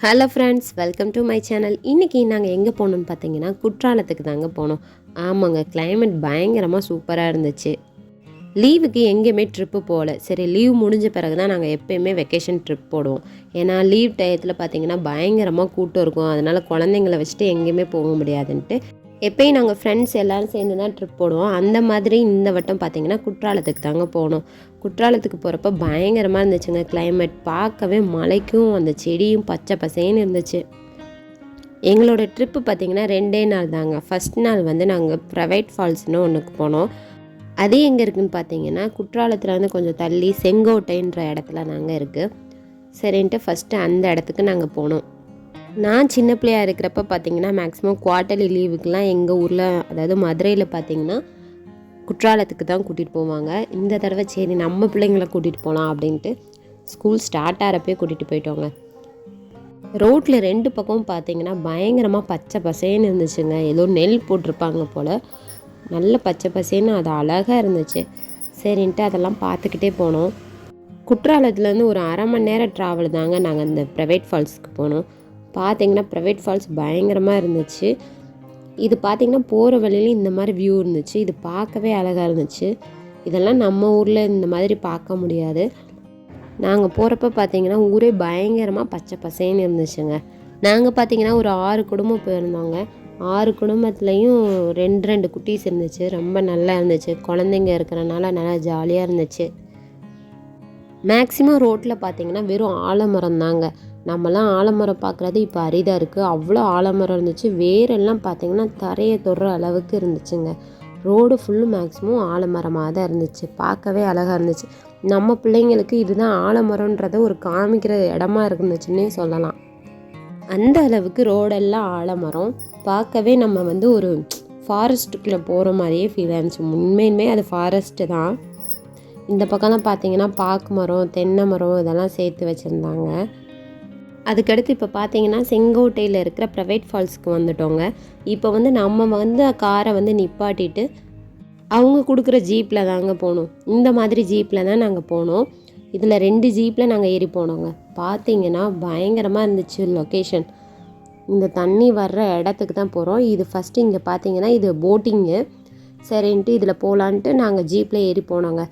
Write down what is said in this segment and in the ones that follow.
Hello friends, welcome to my channel. இன்றைக்கி நாங்கள் எங்கே போகணுன்னு பார்த்தீங்கன்னா குற்றாலத்துக்கு தாங்க போனோம். ஆமாங்க, கிளைமேட் பயங்கரமாக சூப்பராக இருந்துச்சு. லீவுக்கு எங்கேயுமே ட்ரிப்பு போகல. சரி, லீவ் முடிஞ்ச பிறகு தான் நாங்கள் எப்போயுமே வெக்கேஷன் ட்ரிப் போடுவோம். ஏன்னா லீவ் டயத்தில் பார்த்திங்கன்னா பயங்கரமாக கூட்டம் இருக்கும். அதனால் குழந்தைங்கள வச்சுட்டு எங்கேயுமே போக முடியாதுன்ட்டு எப்பயும் நாங்கள் ஃப்ரெண்ட்ஸ் எல்லோரும் சேர்ந்து தான் ட்ரிப் போடுவோம். அந்த மாதிரி இந்த வட்டம் பார்த்திங்கன்னா குற்றாலத்துக்கு தாங்க போனோம். குற்றாலத்துக்கு போகிறப்ப பயங்கரமாக இருந்துச்சுங்க. கிளைமேட் பார்க்கவே மலைக்கும் அந்த செடியும் பச்சை பசேன்னு இருந்துச்சு. எங்களோட ட்ரிப்பு பார்த்திங்கன்னா 2 நாள் தாங்க. ஃபஸ்ட் நாள் வந்து நாங்கள் ப்ரைவேட் ஃபால்ஸ்னு ஒன்றுக்கு போனோம். அது எங்கே இருக்குதுன்னு பார்த்தீங்கன்னா குற்றாலத்தில் வந்து கொஞ்சம் தள்ளி செங்கோட்டைன்ற இடத்துல நாங்கள் இருக்குது. சரின்ட்டு ஃபஸ்ட்டு அந்த இடத்துக்கு நாங்கள் போனோம். நான் சின்ன பிள்ளையாக இருக்கிறப்ப பார்த்திங்கன்னா மேக்ஸிமம் குவார்ட்டர்லி லீவுக்கெலாம் எங்கள் ஊரில், அதாவது மதுரையில் பார்த்திங்கன்னா குற்றாலத்துக்கு தான் கூட்டிகிட்டு போவாங்க. இந்த தடவை சரி நம்ம பிள்ளைங்கள கூட்டிகிட்டு போகலாம் அப்படின்ட்டு ஸ்கூல் ஸ்டார்ட் ஆகிறப்பே கூட்டிகிட்டு போயிட்டோங்க. ரோட்டில் 2 பக்கமும் பார்த்திங்கன்னா பயங்கரமாக பச்சை பசேன்னு இருந்துச்சுங்க. ஏதோ நெல் போட்டிருப்பாங்க போல். நல்ல பச்சை பசேன்னு அது அழகாக இருந்துச்சு. சரின்ட்டு அதெல்லாம் பார்த்துக்கிட்டே போனோம். குற்றாலத்துலேருந்து ஒரு 1/2 மணி நேரம் ட்ராவல் தாங்க நாங்கள் இந்த ப்ரைவேட் ஃபால்ஸுக்கு போனோம். பார்த்திங்கன்னா ப்ரைவேட் ஃபால்ஸ் பயங்கரமாக இருந்துச்சு. இது பார்த்திங்கன்னா போகிற வழியில இந்த மாதிரி வியூ இருந்துச்சு. இது பார்க்கவே அழகாக இருந்துச்சு. இதெல்லாம் நம்ம ஊரில் இந்த மாதிரி பார்க்க முடியாது. நாங்கள் போகிறப்ப பார்த்திங்கன்னா ஊரே பயங்கரமாக பச்சை பசேன்னு இருந்துச்சுங்க. நாங்கள் பார்த்திங்கன்னா ஒரு 6 குடும்பம் போயிருந்தோங்க. 6 குடும்பத்துலேயும் 2 குட்டீஸ் இருந்துச்சு. ரொம்ப நல்லா இருந்துச்சு. குழந்தைங்க இருக்கிறனால நல்லா ஜாலியாக இருந்துச்சு. மேக்ஸிமம் ரோட்டில் பார்த்திங்கன்னா வெறும் ஆலமரம் தாங்க. நம்மலாம் ஆலமரம் பார்க்குறது இப்போ அரிதாக இருக்குது. அவ்வளோ ஆலமரம் இருந்துச்சு. வேரெல்லாம் பார்த்திங்கன்னா தரையை தொடுற அளவுக்கு இருந்துச்சுங்க. ரோடு ஃபுல்லு மேக்ஸிமம் ஆலமரமாக தான் இருந்துச்சு. பார்க்கவே அழகாக இருந்துச்சு. நம்ம பிள்ளைங்களுக்கு இதுதான் ஆலமரன்றதை ஒரு காமிக்கிற இடமா இருந்துச்சுன்னே சொல்லலாம். அந்த அளவுக்கு ரோடெல்லாம் ஆலமரம். பார்க்கவே நம்ம வந்து ஒரு ஃபாரஸ்ட்டுக்குள்ளே போகிற மாதிரியே ஃபீல் ஆயிருந்துச்சு. உண்மையுமே அது ஃபாரஸ்ட்டு தான். இந்த பக்கம்லாம் பார்த்திங்கன்னா பாக்கு மரம், தென்னை மரம் இதெல்லாம் சேர்த்து வச்சுருந்தாங்க. அதுக்கடுத்து இப்போ பார்த்திங்கன்னா செங்கோட்டையில் இருக்கிற ப்ரைவேட் ஃபால்ஸுக்கு வந்துட்டோங்க. இப்போ வந்து நம்ம வந்து காரை வந்து நிப்பாட்டிட்டு அவங்க கொடுக்குற ஜீப்பில் தாங்க போகணும். இந்த மாதிரி ஜீப்பில் தான் நாங்கள் போனோம். இதில் 2 ஜீப்பில் நாங்கள் ஏறி போனோங்க. பார்த்திங்கன்னா பயங்கரமாக இருந்துச்சு லொக்கேஷன். இந்த தண்ணி வர்ற இடத்துக்கு தான் போகிறோம். இது ஃபஸ்ட்டு இங்கே பார்த்திங்கன்னா இது போட்டிங்கு. சரின்ட்டு இதில் போகலான்ட்டு நாங்கள் ஜீப்பில் ஏறி போனோங்க.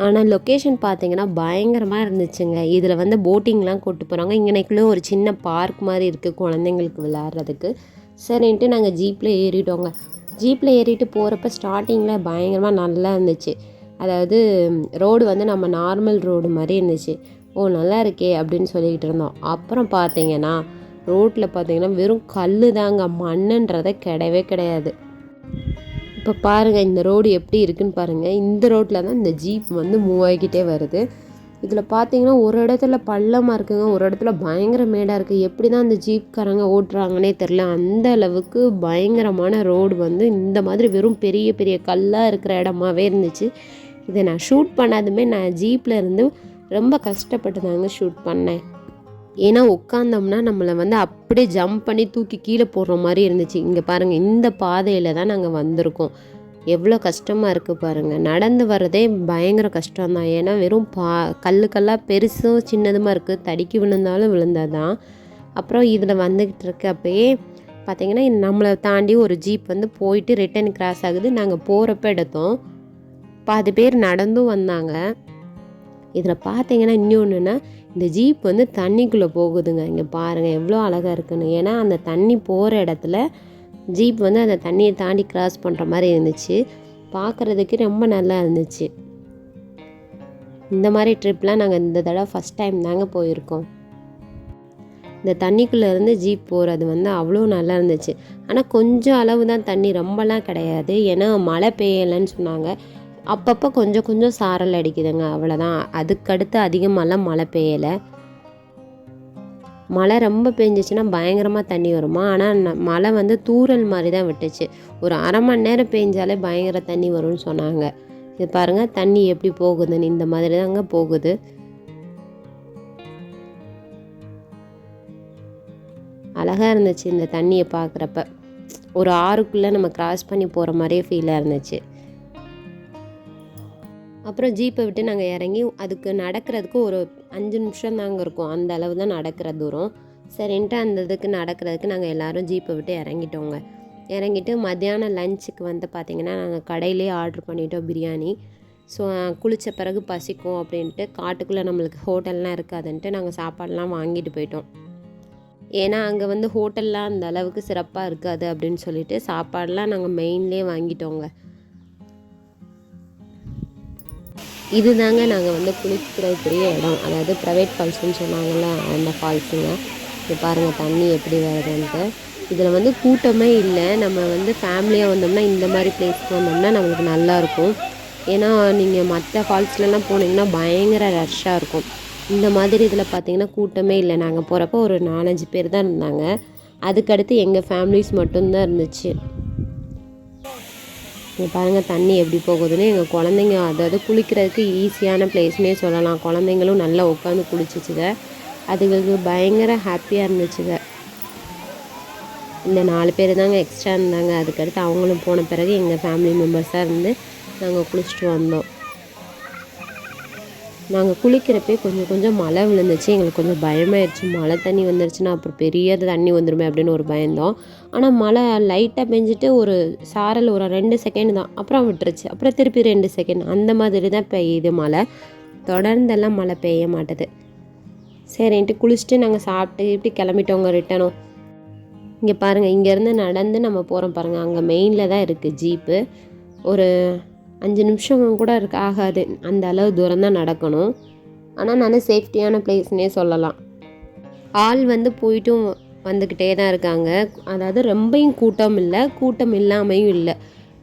ஆனால் லொக்கேஷன் பார்த்திங்கன்னா பயங்கரமாக இருந்துச்சுங்க. இதில் வந்து போட்டிங்லாம் கூப்பிட்டு போகிறாங்க. இங்கனைக்குள்ளே ஒரு சின்ன பார்க் மாதிரி இருக்குது குழந்தைங்களுக்கு விளையாடுறதுக்கு. சரின்ட்டு நாங்கள் ஜீப்பில் ஏறிட்டோங்க. ஜீப்பில் ஏறிட்டு போகிறப்ப ஸ்டார்டிங்கில் பயங்கரமாக நல்லா இருந்துச்சு. அதாவது ரோடு வந்து நம்ம நார்மல் ரோடு மாதிரி இருந்துச்சு. ஓ நல்லா இருக்கே அப்படின்னு சொல்லிக்கிட்டு இருந்தோம். அப்புறம் பார்த்திங்கன்னா ரோட்டில் பார்த்திங்கன்னா வெறும் கல் தாங்க, மண்ணுன்றதை கிடையவே கிடையாது. இப்போ பாருங்கள் இந்த ரோடு எப்படி இருக்குன்னு பாருங்கள். இந்த ரோட்டில் தான் இந்த ஜீப் வந்து மூவ் ஆகிக்கிட்டே வருது. இதில் பார்த்தீங்கன்னா ஒரு இடத்துல பள்ளமாக இருக்குங்க, ஒரு இடத்துல பயங்கர மேடாக இருக்குது. எப்படி தான் இந்த ஜீப்காரங்க ஓட்டுறாங்கன்னே தெரில. அந்த அளவுக்கு பயங்கரமான ரோடு வந்து இந்த மாதிரி வெறும் பெரிய பெரிய கல்லாக இருக்கிற இடமாவே இருந்துச்சு. இதை நான் ஷூட் பண்ணாதுமே நான் ஜீப்பில் இருந்து ரொம்ப கஷ்டப்பட்டு தாங்க ஷூட் பண்ணேன். ஏன்னா உட்காந்தோம்னா நம்மளை வந்து அப்படியே ஜம்ப் பண்ணி தூக்கி கீழே போடுற மாதிரி இருந்துச்சு. இங்கே பாருங்கள், இந்த பாதையில் தான் நாங்கள் வந்திருக்கோம். எவ்வளோ கஷ்டமாக இருக்குது பாருங்கள். நடந்து வர்றதே பயங்கர கஷ்டம்தான். ஏன்னா வெறும் கல்லாக பெருசும் சின்னதுமாக இருக்குது. தடிக்கி விழுந்தாலும் விழுந்தாதான். அப்புறம் இதில் வந்துக்கிட்டு இருக்க அப்பயே பார்த்திங்கன்னா நம்மளை தாண்டி ஒரு ஜீப் வந்து போயிட்டு ரிட்டன் கிராஸ் ஆகுது. நாங்கள் போகிறப்ப எடுத்தோம். பாதி பேர் நடந்தும் வந்தாங்க. இதில் பார்த்திங்கன்னா இன்னொன்றுன்னா இந்த ஜீப் வந்து தண்ணிக்குள்ளே போகுதுங்க. இங்கே பாருங்கள் எவ்வளோ அழகாக இருக்குன்னு. ஏன்னா அந்த தண்ணி போகிற இடத்துல ஜீப் வந்து அந்த தண்ணியை தாண்டி கிராஸ் பண்ணுற மாதிரி இருந்துச்சு. பார்க்குறதுக்கு ரொம்ப நல்லா இருந்துச்சு. இந்த மாதிரி ட்ரிப்லாம் நாங்கள் இந்த தடவை ஃபஸ்ட் டைம் தாங்க போயிருக்கோம். இந்த தண்ணிக்குள்ளே இருந்து ஜீப் போகிறது வந்து அவ்வளோ நல்லா இருந்துச்சு. ஆனால் கொஞ்சம் அளவு தான் தண்ணி, ரொம்பலாம் கிடையாது. ஏன்னா மழை பெய்யலைன்னு சொன்னாங்க. அப்பப்போ கொஞ்சம் கொஞ்சம் சாரல் அடிக்குதுங்க, அவ்வளோதான். அதுக்கடுத்து அதிகமாகலாம் மழை பெய்யலை. மழை ரொம்ப பெஞ்சிச்சுன்னா பயங்கரமாக தண்ணி வருமா. ஆனால் மழை வந்து தூறல் மாதிரி தான் விட்டுச்சு. ஒரு 1/2 மணி நேரம் பெஞ்சாலே பயங்கர தண்ணி வரும்னு சொன்னாங்க. இது பாருங்கள் தண்ணி எப்படி போகுதுன்னு. இந்த மாதிரி தாங்க போகுது. அழகாக இருந்துச்சு இந்த தண்ணியை பார்க்குறப்ப. ஒரு ஆறுக்குள்ளே நம்ம கிராஸ் பண்ணி போகிற மாதிரியே ஃபீலாக இருந்துச்சு. அப்புறம் ஜீப்பை விட்டு நாங்கள் இறங்கி அதுக்கு நடக்கிறதுக்கு ஒரு 5 நிமிஷம் தாங்க இருக்கும். அந்த அளவு தான் நடக்கிற தூரம். சரின்ட்டு அந்த இதுக்கு நடக்கிறதுக்கு நாங்கள் எல்லோரும் ஜீப்பை விட்டு இறங்கிட்டோங்க. இறங்கிட்டு மத்தியானம் லஞ்சுக்கு வந்து பார்த்திங்கன்னா நாங்கள் கடையிலே ஆர்டர் பண்ணிட்டோம் பிரியாணி. ஸோ குளித்த பிறகு பசிக்கும் அப்படின்ட்டு காட்டுக்குள்ளே நம்மளுக்கு ஹோட்டல்லாம் இருக்காதுன்ட்டு நாங்கள் சாப்பாடெலாம் வாங்கிட்டு போயிட்டோம். ஏன்னா அங்கே வந்து ஹோட்டல்லாம் அந்த அளவுக்கு சிறப்பாக இருக்காது அப்படின்னு சொல்லிட்டு சாப்பாடெலாம் நாங்கள் மெயின்லேயே வாங்கிட்டோங்க. இதுதாங்க நாங்கள் வந்து குளிக்கிறதுக்குரிய இடம், அதாவது ப்ரைவேட் ஃபால்ஸ்னு சொன்னாங்கள்ல அந்த ஃபால்ஸுங்க. இது பாருங்கள் தண்ணி எப்படி வருதுன்ட்டு. இதில் வந்து கூட்டமே இல்லை. நம்ம வந்து ஃபேமிலியாக வந்தோம்னா இந்த மாதிரி பிளேஸ்க்கு வந்தோம்னா நம்மளுக்கு நல்லாயிருக்கும். ஏன்னா நீங்கள் மற்ற ஃபால்ஸ்லலாம் போனீங்கன்னா பயங்கர ரஷ்ஷாக இருக்கும். இந்த மாதிரி இதில் பார்த்திங்கன்னா கூட்டமே இல்லை. நாங்கள் போகிறப்போ ஒரு 4-5 பேர் தான் இருந்தாங்க. அதுக்கடுத்து எங்கள் ஃபேமிலிஸ் மட்டும்தான் இருந்துச்சு. இங்கே பாருங்கள் தண்ணி எப்படி போகுதுன்னு. எங்கள் குழந்தைங்க அதாவது குளிக்கிறதுக்கு ஈஸியான பிளேஸ்னே சொல்லலாம். குழந்தைங்களும் நல்லா உட்காந்து குளிச்சிச்சுங்க. அதுங்களுக்கு பயங்கர ஹாப்பியாக இருந்துச்சுங்க. இந்த 4 பேர் தாங்க எக்ஸ்ட்ரா இருந்தாங்க. அதுக்கடுத்து அவங்களும் போன பிறகு எங்கள் ஃபேமிலி மெம்பர்ஸாக இருந்து நாங்கள் குளிச்சுட்டு வந்தோம். நாங்கள் குளிக்கிறப்பே கொஞ்சம் மழை விழுந்துச்சு. எங்களுக்கு கொஞ்சம் பயமாயிடுச்சு. மழை தண்ணி வந்துருச்சுன்னா அப்புறம் பெரிய தண்ணி வந்துடுமே அப்படின்னு ஒரு பயந்தோம். ஆனால் மழை லைட்டாக பெஞ்சிட்டு ஒரு சாரல் ஒரு 2 செகண்ட் தான், அப்புறம் விட்டுருச்சு. அப்புறம் திருப்பி 2 செகண்ட் அந்த மாதிரி தான் பெய்யுது மழை. தொடர்ந்தெல்லாம் மழை பெய்ய மாட்டுது. சரின்ட்டு குளிச்சுட்டு நாங்கள் சாப்பிட்டு இப்படி கிளம்பிட்டோங்க ரிட்டனும். இங்கே பாருங்கள், இங்கேருந்து நடந்து நம்ம போகிறோம் பாருங்கள். அங்கே மெயினில் தான் இருக்குது ஜீப்பு. ஒரு 5 நிமிஷம் கூட ஆகாது, அந்த அளவு தூரம் தான் நடக்கணும். ஆனால் நல்ல சேஃப்டியான பிளேஸ்னே சொல்லலாம். ஆள் வந்து போயிட்டும் வந்துக்கிட்டே தான் இருக்காங்க. அதாவது ரொம்பையும் கூட்டம் இல்லை, கூட்டம் இல்லாமையும் இல்லை.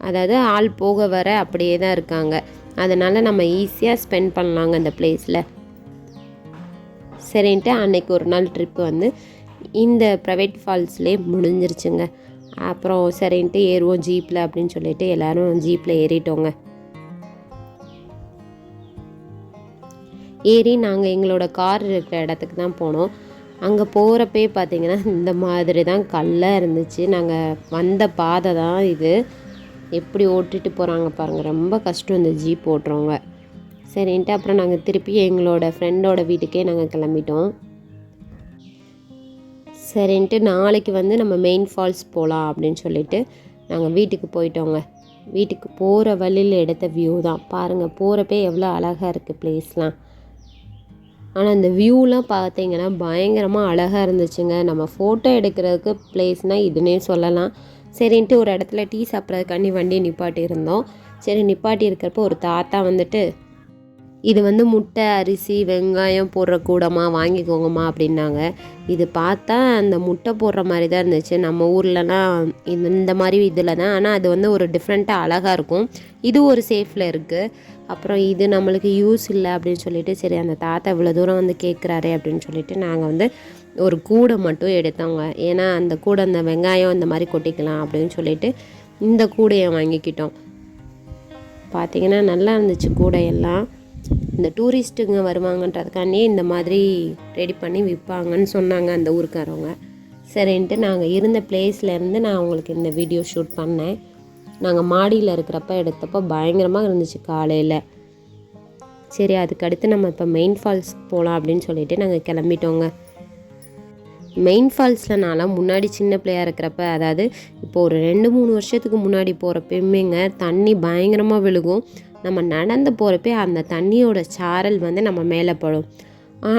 அதாவது ஆள் போக வர அப்படியே தான் இருக்காங்க. அதனால் நம்ம ஈஸியாக ஸ்பெண்ட் பண்ணலாங்க அந்த பிளேஸில். சரின்ட்டு அன்னைக்கு ஒரு நாள் ட்ரிப்பு வந்து இந்த ப்ரைவேட் ஃபால்ஸ்லேயே முடிஞ்சிருச்சுங்க. அப்புறம் சரின்ட்டு ஏறுவோம் ஜீப்பில் அப்படின்னு சொல்லிட்டு எல்லோரும் ஜீப்பில் ஏறிட்டோங்க. ஏறி நாங்கள் எங்களோட கார் இருக்கிற இடத்துக்கு தான் போனோம். அங்கே போகிறப்பே பார்த்திங்கன்னா இந்த மாதிரி தான் கல்லாக இருந்துச்சு. நாங்கள் வந்த பாதை தான் இது. எப்படி ஓட்டிகிட்டு போகிறாங்க பாருங்கள், ரொம்ப கஷ்டம் இந்த ஜீப் ஓட்டுறவங்க. சரின்ட்டு அப்புறம் நாங்கள் திருப்பி எங்களோட ஃப்ரெண்டோட வீட்டுக்கே நாங்கள் கிளம்பிட்டோம். சரின்ட்டு நாளைக்கு வந்து நம்ம மெயின் ஃபால்ஸ் போகலாம் அப்படின்னு சொல்லிட்டு நாங்கள் வீட்டுக்கு போயிட்டோங்க. வீட்டுக்கு போகிற வழியில் எடுத்த வியூ தான் பாருங்கள். போகிறப்பே எவ்வளோ அழகாக இருக்குது பிளேஸ்லாம். ஆனால் இந்த வியூலாம் பார்த்திங்கன்னா பயங்கரமாக அழகாக இருந்துச்சுங்க. நம்ம ஃபோட்டோ எடுக்கிறதுக்கு பிளேஸ்னால் இதுன்னே சொல்லலாம். சரின்ட்டு ஒரு இடத்துல டீ சாப்பிட்றதுக்காண்டி வண்டியை நிப்பாட்டி இருந்தோம். சரி நிப்பாட்டி இருக்கிறப்போ ஒரு தாத்தா வந்துட்டு, இது வந்து முட்டை, அரிசி, வெங்காயம் போடுற கூடமா, வாங்கிக்கோங்கம்மா அப்படின்னாங்க. இது பார்த்தா அந்த முட்டை போடுற மாதிரி தான் இருந்துச்சு. நம்ம ஊர்லலாம் இந்த மாதிரி இதில் தான், ஆனால் அது வந்து ஒரு டிஃப்ரெண்ட்டாக அழகாக இருக்கும். இது ஒரு சேஃபில் இருக்குது. அப்புறம் இது நம்மளுக்கு யூஸ் இல்லை அப்படின்னு சொல்லிட்டு, சரி அந்த தாத்தா இவ்வளோ தூரம் வந்து கேட்குறாரே அப்படின்னு சொல்லிட்டு நாங்கள் வந்து ஒரு கூடை மட்டும் எடுத்தோங்க. ஏன்னா அந்த கூடை அந்த வெங்காயம் இந்த மாதிரி கொட்டிக்கலாம் அப்படின்னு சொல்லிட்டு இந்த கூடையை வாங்கிக்கிட்டோம். பார்த்திங்கன்னா நல்லா இருந்துச்சு கூடையெல்லாம். இந்த டூரிஸ்ட்டுங்க வருவாங்கன்றதுக்காண்டியே இந்த மாதிரி ரெடி பண்ணி விற்பாங்கன்னு சொன்னாங்க அந்த ஊருக்காரவங்க. சரின்ட்டு நாங்கள் இருந்த பிளேஸ்லேருந்து நான் உங்களுக்கு இந்த வீடியோ ஷூட் பண்ணேன். நாங்கள் மாடியில் இருக்கிறப்ப எடுத்தப்போ பயங்கரமாக இருந்துச்சு காலையில். சரி அதுக்கடுத்து நம்ம இப்போ மெயின் ஃபால்ஸ்க்கு போகலாம் அப்படின்னு சொல்லிட்டு நாங்கள் கிளம்பிட்டோங்க. மெயின் ஃபால்ஸில் நான்லாம் முன்னாடி சின்ன பிள்ளையாக இருக்கிறப்ப, அதாவது இப்போ ஒரு 2-3 வருஷத்துக்கு முன்னாடி போகிறப்பயுமேங்க தண்ணி பயங்கரமாக விழுகும். நம்ம நடந்து போகிறப்பே அந்த தண்ணியோட சாரல் வந்து நம்ம மேலே படும்.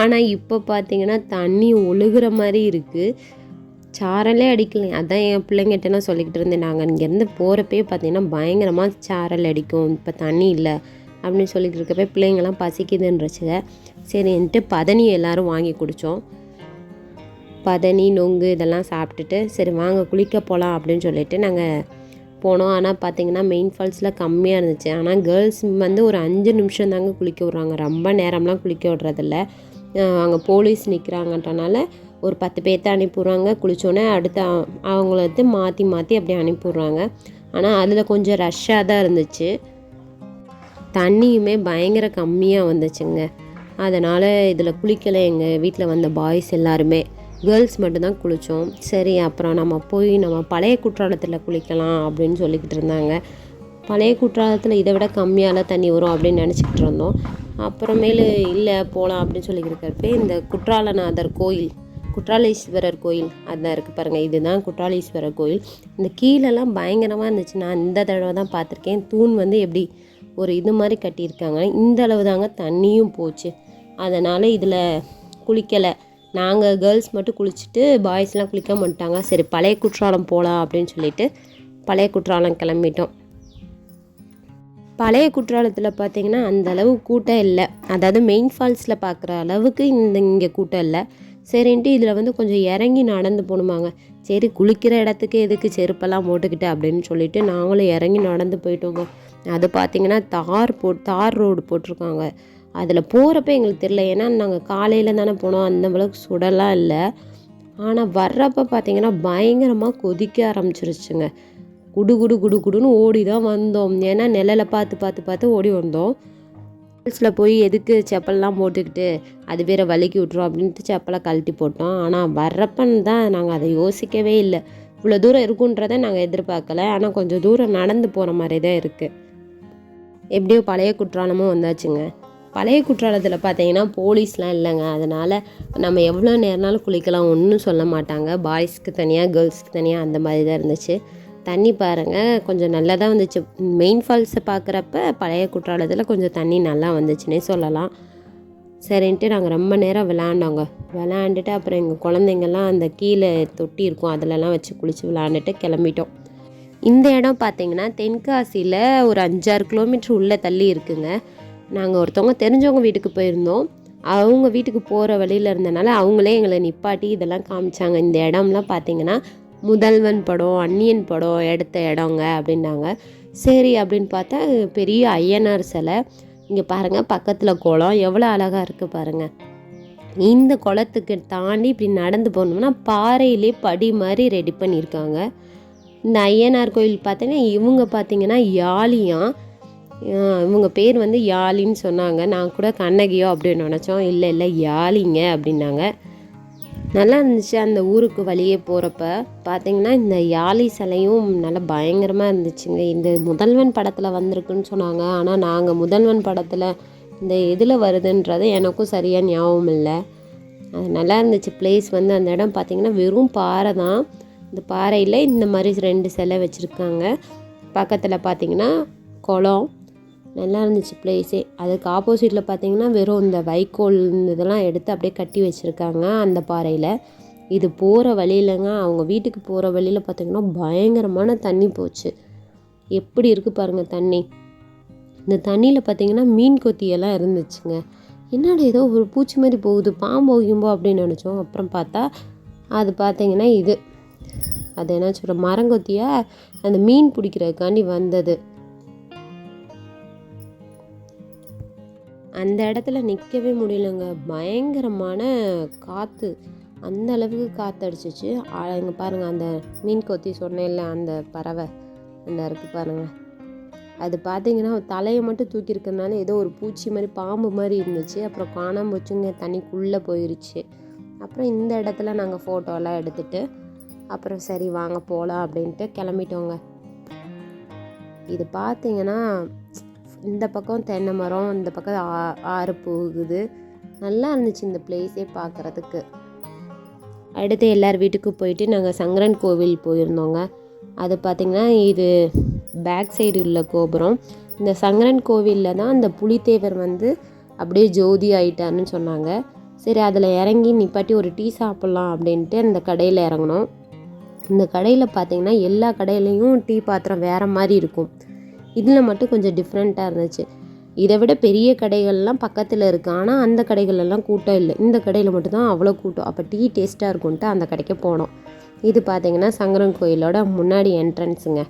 ஆனால் இப்போ பார்த்திங்கன்னா தண்ணி ஒழுகுற மாதிரி இருக்குது, சாரலே அடிக்கலை. அதான் என் பிள்ளைங்கிட்டலாம் சொல்லிக்கிட்டு இருந்தேன். நாங்கள் இங்கேருந்து போகிறப்பே பார்த்திங்கன்னா பயங்கரமாக சாரல் அடிக்கும், இப்போ தண்ணி இல்லை அப்படின்னு சொல்லிட்டு இருக்கப்போ பிள்ளைங்கள்லாம் பசிக்குதுன்றச்சுங்க. சரின்ட்டு பதனி எல்லோரும் வாங்கி குடித்தோம். பதனி, நொங்கு இதெல்லாம் சாப்பிட்டுட்டு சரி வாங்க குளிக்க போகலாம் அப்படின்னு சொல்லிட்டு நாங்கள் போனோம். ஆனால் பார்த்திங்கன்னா மெயின் ஃபால்ஸில் கம்மியாக இருந்துச்சு. ஆனால் கேர்ள்ஸ் வந்து ஒரு 5 நிமிஷம் தாங்க குளிக்க விட்றாங்க, ரொம்ப நேரம்லாம் குளிக்க விட்றதில்ல. அங்கே போலீஸ் நிற்கிறாங்கன்றனால ஒரு 10 பேர்த்த அனுப்பிவிட்றாங்க. குளித்தோன்னே அடுத்து அவங்கள வந்து மாற்றி அப்படியே அனுப்பிவிட்றாங்க. ஆனால் அதில் கொஞ்சம் ரஷ்ஷாக தான் இருந்துச்சு. தண்ணியுமே பயங்கர கம்மியாக வந்துச்சுங்க. அதனால் இதில் குளிக்கலை. எங்கள் வீட்டில் வந்த பாய்ஸ் எல்லாருமே, கேர்ள்ஸ் மட்டும்தான் குளித்தோம். சரி அப்புறம் நம்ம போய் நம்ம பழைய குற்றாலத்தில் குளிக்கலாம் அப்படின்னு சொல்லிக்கிட்டு இருந்தாங்க. பழைய குற்றாலத்தில் இதை விட கம்மியால தண்ணி வரும் அப்படின்னு நினச்சிக்கிட்டு இருந்தோம். அப்புறமேலு இல்லை போகலாம் அப்படின்னு சொல்லிக்கிட்டு இருக்கப்போ இந்த குற்றாலநாதர் குற்றாலீஸ்வரர் கோயில் அதான் இருக்குது பாருங்கள், இதுதான் குற்றாலீஸ்வரர் கோயில். இந்த கீழெல்லாம் பயங்கரமாக இருந்துச்சு. நான் இந்த தடவை தான் பார்த்துருக்கேன். தூண் வந்து எப்படி ஒரு இது மாதிரி கட்டியிருக்காங்க. இந்த அளவு தாங்க தண்ணியும் போச்சு. அதனால் இதில் குளிக்கலை. நாங்கள் கேர்ள்ஸ் மட்டும் குளிச்சுட்டு பாய்ஸ்லாம் குளிக்க மாட்டாங்க. சரி பழைய குற்றாலம் போகலாம் அப்படின்னு சொல்லிட்டு பழைய குற்றாலம் கிளம்பிட்டோம். பழைய குற்றாலத்தில் பார்த்திங்கன்னா அந்தளவு கூட்டம் இல்லை. அதாவது மெயின் ஃபால்ஸில் பார்க்குற அளவுக்கு இங்கே கூட்டம் இல்லை. சரின்ட்டு இதில் வந்து கொஞ்சம் இறங்கி நடந்து போகணுமாங்க. சரி குளிக்கிற இடத்துக்கு எதுக்கு செருப்பெல்லாம் போட்டுக்கிட்டு அப்படின்னு சொல்லிட்டு நாங்களும் இறங்கி நடந்து போயிட்டோங்க. அது பார்த்திங்கன்னா தார் ரோடு போட்டிருக்காங்க. அதில் போகிறப்ப எங்களுக்கு தெரியல, ஏன்னா நாங்கள் காலையில் தானே போனோம், அந்த அளவுக்கு சுடலாம் இல்லை. ஆனால் வர்றப்போ பார்த்திங்கன்னா பயங்கரமாக கொதிக்க ஆரம்பிச்சிருச்சுங்க. குடு குடு குடு குடுன்னு ஓடி தான் வந்தோம். ஏன்னா நிழலை பார்த்து ஓடி வந்தோம். ஃபால்ஸில் போய் எதுக்கு செப்பல்லாம் போட்டுக்கிட்டு அது வேற வலிக்கி விட்ருவோம் அப்படின்ட்டு செப்பலை கழட்டி போட்டோம். ஆனால் வர்றப்பன்னு தான் நாங்கள் அதை யோசிக்கவே இல்லை. இவ்வளோ தூரம் இருக்குன்றதை நாங்கள் எதிர்பார்க்கல. ஆனால் கொஞ்சம் தூரம் நடந்து போகிற மாதிரி தான் இருக்குது. எப்படியோ பழைய குற்றாலமும் வந்தாச்சுங்க. பழைய குற்றாலத்தில் பார்த்தீங்கன்னா போலீஸ்லாம் இல்லைங்க. அதனால் நம்ம எவ்வளோ நேரம்னாலும் குளிக்கலாம், ஒன்றும் சொல்ல மாட்டாங்க. பாய்ஸ்க்கு தனியாக கேர்ள்ஸ்க்கு தனியாக அந்த மாதிரி தான் இருந்துச்சு. தண்ணி பாருங்கள் கொஞ்சம் நல்லா தான் வந்துச்சு. மெயின் ஃபால்ஸை பார்க்குறப்ப பழைய குற்றாலத்தில் கொஞ்சம் தண்ணி நல்லா வந்துச்சுன்னே சொல்லலாம். சரின்ட்டு நாங்கள் ரொம்ப நேரம் விளாண்டுட்டு அப்புறம் எங்கள் குழந்தைங்கள்லாம் அந்த கீழே தொட்டி இருக்கும் அதிலலாம் வச்சு குளித்து விளாண்டுட்டு கிளம்பிட்டோம். இந்த இடம் பார்த்திங்கன்னா தென்காசியில் ஒரு 5-6 கிலோமீட்டர் உள்ளே தள்ளி இருக்குங்க. நாங்கள் ஒருத்தவங்க தெரிஞ்சவங்க வீட்டுக்கு போயிருந்தோம். அவங்க வீட்டுக்கு போகிற வழியில் இருந்தனால அவங்களே எங்களை நிப்பாட்டி இதெல்லாம் காமிச்சாங்க. இந்த இடம்லாம் பார்த்திங்கன்னா முதல்வன் படம், அந்நியன் படம் எடுத்த இடங்க அப்படின்னாங்க. சரி அப்படின்னு பார்த்தா பெரிய ஐயனார் சிலை. இங்கே பாருங்கள் பக்கத்தில் குளம் எவ்வளோ அழகாக இருக்குது பாருங்கள். இந்த குளத்துக்கு தாண்டி இப்படி நடந்து போனோம்னா பாறையிலே படி மாதிரி ரெடி பண்ணியிருக்காங்க. இந்த ஐயனார் கோயில் பார்த்தீங்கன்னா யாழியாம். இவங்க பேர் வந்து யாழின்னு சொன்னாங்க. நான் கூட கண்ணகியோ அப்படின்னு நினச்சோம். இல்லை யாழிங்க அப்படின்னாங்க. நல்லா இருந்துச்சு. அந்த ஊருக்கு வழியே போகிறப்ப பார்த்திங்கன்னா இந்த யாழி சிலையும் நல்லா பயங்கரமாக இருந்துச்சுங்க. இந்த முதல்வன் படத்தில் வந்திருக்குன்னு சொன்னாங்க. ஆனால் நாங்கள் முதல்வன் படத்தில் இந்த எதில் வருதுன்றது எனக்கும் சரியாக ஞாபகம் இல்லை. அது நல்லா இருந்துச்சு. பிளேஸ் வந்து அந்த இடம் பார்த்திங்கன்னா வெறும் பாறை தான். இந்த பாறையில் இந்த மாதிரி 2 சிலை வச்சுருக்காங்க. பக்கத்தில் பார்த்திங்கன்னா குளம். நல்லா இருந்துச்சு பிளேஸே. அதுக்கு ஆப்போசிட்டில் பார்த்திங்கன்னா வெறும் இந்த வைக்கோல் இதெல்லாம் எடுத்து அப்படியே கட்டி வச்சுருக்காங்க அந்த பாறையில். இது போகிற வழியிலங்க, அவங்க வீட்டுக்கு போகிற வழியில் பார்த்திங்கன்னா பயங்கரமான தண்ணி போச்சு. எப்படி இருக்குது பாருங்கள் தண்ணி. இந்த தண்ணியில் பார்த்திங்கன்னா மீன் கொத்தியெல்லாம் இருந்துச்சுங்க. என்னடா ஏதோ ஒரு பூச்சி மாதிரி போகுது, பாம்பு போகும்போ அப்படின்னு நினச்சோம். அப்புறம் பார்த்தா அது பார்த்திங்கன்னா அது என்ன சொல்கிற மரங்கொத்தியாக அந்த மீன் பிடிக்கிறதுக்காண்டி வந்தது. அந்த இடத்துல நிற்கவே முடியலங்க. பயங்கரமான காற்று, அந்த அளவுக்கு காற்று அடிச்சிச்சு. இங்கே பாருங்கள் அந்த மீன் கொத்தி சொன்னேன்ல அந்த பறவை அந்த இருக்குது பாருங்கள். அது பார்த்திங்கன்னா தலையை மட்டும் தூக்கியிருக்கிறதுனால ஏதோ ஒரு பூச்சி மாதிரி பாம்பு மாதிரி இருந்துச்சு. அப்புறம் காணாமல் போச்சுங்க, தண்ணிக்குள்ளே போயிடுச்சு. அப்புறம் இந்த இடத்துல நாங்கள் ஃபோட்டோலாம் எடுத்துகிட்டு அப்புறம் சரி வாங்க போகலாம் அப்படின்ட்டு கிளம்பிட்டோங்க. இது பார்த்திங்கன்னா இந்த பக்கம் தென்னை மரம், இந்த பக்கம் ஆறு போகுது. நல்லா இருந்துச்சு இந்த பிளேஸே பார்க்குறதுக்கு. அடுத்து எல்லார் வீட்டுக்கு போயிட்டு நாங்கள் சங்கரன் கோவில் போயிருந்தோங்க. அது பார்த்திங்கன்னா இது பேக் சைடு உள்ள கோபுரம். இந்த சங்கரன் கோவிலில் தான் அந்த புலித்தேவர் வந்து அப்படியே ஜோதி ஆயிட்டாருன்னு சொன்னாங்க. சரி அதில் இறங்கி நிப்பாட்டி ஒரு டீ சாப்பிட்லாம் அப்படின்ட்டு அந்த கடையில் இறங்கினோம். இந்த கடையில் பார்த்திங்கன்னா எல்லா கடையிலையும் டீ பாத்திரம் வேறு மாதிரி இருக்கும். இதில் மட்டும் கொஞ்சம் டிஃப்ரெண்ட்டாக இருந்துச்சு. இதை விட பெரிய கடைகள்லாம் பக்கத்தில் இருக்குது. ஆனால் அந்த கடைகளெல்லாம் கூட்டம் இல்லை. இந்த கடையில் மட்டும்தான் அவ்வளோ கூட்டம். அப்போ டீ டேஸ்ட்டாக இருக்கும்ன்ட்டு அந்த கடைக்கு போனோம். இது பார்த்திங்கன்னா சங்கரன் கோயிலோட முன்னாடி என்ட்ரன்ஸுங்க.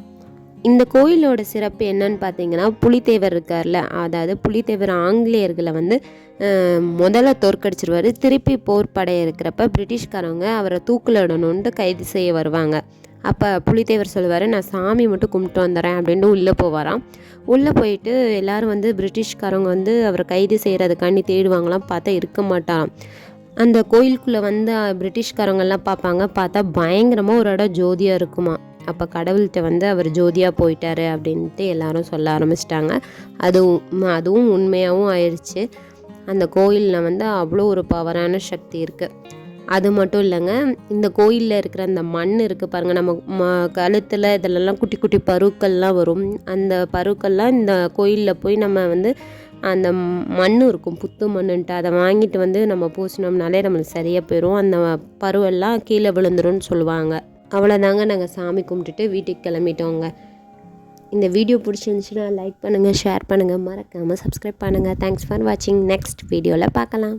இந்த கோயிலோட சிறப்பு என்னன்னு பார்த்தீங்கன்னா புலித்தேவர் இருக்கார்ல, அதாவது புலித்தேவர் ஆங்கிலேயர்களை வந்து முதல்ல தோற்கடிச்சிருவார். திருப்பி போர் படைய இருக்கிறப்ப பிரிட்டிஷ்காரவங்க அவரை தூக்கில் இடணுன்ட்டு கைது செய்ய வருவாங்க. அப்போ புலித்தேவர் சொல்லுவார், நான் சாமி மட்டும் கும்பிட்டு வந்துடுறேன் அப்படின்ட்டு உள்ளே போவாராம். உள்ளே போயிட்டு எல்லோரும் வந்து பிரிட்டிஷ்காரவங்க வந்து அவரை கைது செய்கிறதுக்காண்டி தேடுவாங்களாம். பார்த்தா இருக்க மாட்டாராம். அந்த கோயிலுக்குள்ளே வந்து பிரிட்டிஷ்காரவங்கெல்லாம் பார்த்தா பயங்கரமாக ஒரு இடம் ஜோதியாக இருக்குமா. அப்போ கடவுள்கிட்ட வந்து அவர் ஜோதியாக போயிட்டாரு அப்படின்ட்டு எல்லாரும் சொல்ல ஆரம்பிச்சிட்டாங்க. அதுவும் உண்மையாகவும் ஆயிடுச்சு. அந்த கோயிலில் வந்து அவ்வளோ ஒரு பவரான சக்தி இருக்குது. அது மட்டும் இல்லைங்க, இந்த கோயிலில் இருக்கிற அந்த மண் இருக்குது பாருங்கள், நம்ம கழுத்தில் இதிலெல்லாம் குட்டி குட்டி பருக்கள்லாம் வரும். அந்த பருக்கள்லாம் இந்த கோயிலில் போய் நம்ம வந்து அந்த மண் இருக்கும், புத்து மண்ணுன்ட்டு, அதை வாங்கிட்டு வந்து நம்ம பூசினோம்னாலே நம்மளுக்கு சரியாக போயிடும். அந்த பருவெல்லாம் கீழே விழுந்துரும்னு சொல்லுவாங்க. அவ்வளோதாங்க, நாங்கள் சாமி கும்பிட்டுட்டு வீட்டுக்கு கிளம்பிட்டோங்க. இந்த வீடியோ பிடிச்சிருந்துச்சுன்னா லைக் பண்ணுங்கள், ஷேர் பண்ணுங்கள், மறக்காமல் சப்ஸ்கிரைப் பண்ணுங்கள். தேங்க்ஸ் ஃபார் வாட்சிங். நெக்ஸ்ட் வீடியோவில் பார்க்கலாம்.